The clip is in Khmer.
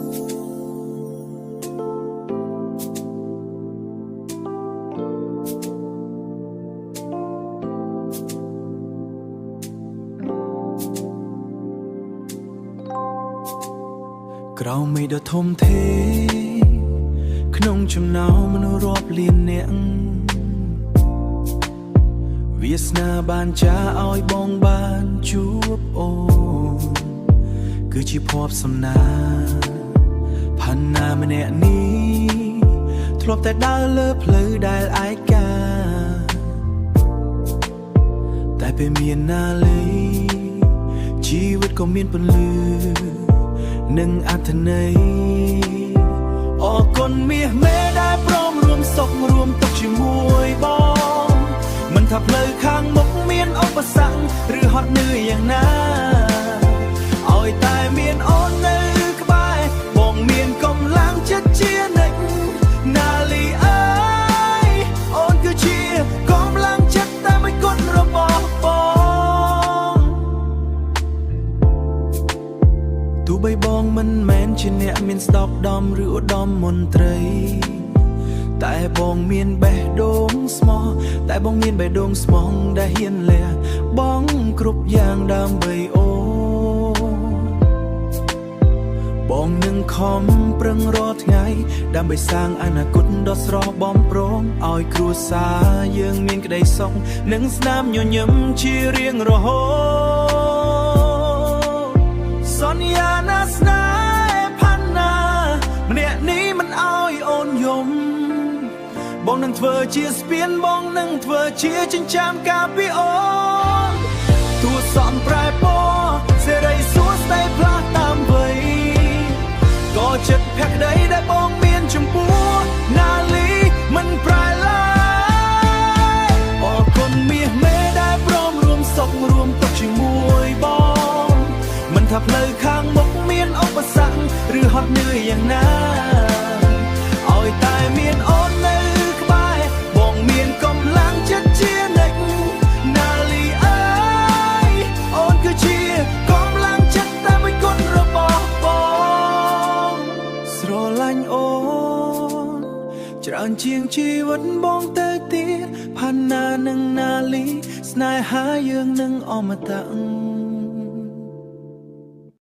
ក្រៅមេដ៏ធំធេក្នុងចំណោមមនុស្សរាប់លាននាក់វាសនាបានចាឲ្យបងបានជួបអូនគឺជាភ័ព្វសំណាផាន់ណាម្នាក់នេះធ្លាប់តែដើរលើផ្លូវដែលឯកាតែពេលមានណាលីជីវិតក៏មានពន្លឺនិងអត្ថន័យអរគុណមាសមេដែលព្រមរួមសុខរួមទុក្ខជាមួយបងមិនថាផ្លូវខាងមុខមានឧបសគ្គឬហត់នឿយយ៉ាងណាឲ្យតែមានអូននៅក្បែរបងមានកម្លាំងចិត្តជានិច្ចណាលីអើយអូនគឺជាកម្លាំងចិត្តតែមួយគត់របស់បងទោះបីបងមិនមែនជាអ្នកមានស្ដប់ដំឬឧត្តមមន្ត្រីតែបងមានបេះដូងស្មោះតែបងមានបេះដូងស្មោះដែលហ៊ានលះបងគ្រប់យ៉ាងដើម្បីអូបងនឹងខំប្រឹងរាល់ថ្ងៃដើម្បីសាងអនាគតដ៏ស្រស់បំព្រងឲ្យគ្រួសារយើងមានក្តីសុខនិងស្នាមញញឹមជារៀងរហូតសន្យាណាស្នេហ៍ផាន់ណាម្នាក់នេះមិនឲ្យអូនយំបងនឹងធ្វើជាស្ពានបងនឹងធ្វើជាចិញ្ចើមការពារអូនទោះសំប្រែពណ៌សេរីសួស្តីផ្លាស់តាមវ័យក៏ចិត្តភក្តីដែលបងមានចំពោះណាលីមិនប្រែឡើយអរគុណមាសមេដែលព្រមរួមសុខរួមទុក្ខជាមួយបងមិនថាផ្លូវខាងមុខមានឧបសគ្គឬហត់នឿយយ៉ាងណាឲ្យតែមានអូននៅក្បែរបងមានកម្លាំងចិត្តជានិច្ចណាលីអើយអូនគឺជាកម្លាំងចិត្តតែមួយគត់របស់បងស្រឡាញ់អូនច្រើនជាងជីវិតបងទៅទៀតផាន់ណានិងណាលីស្នេហាយើងនឹងអមតៈ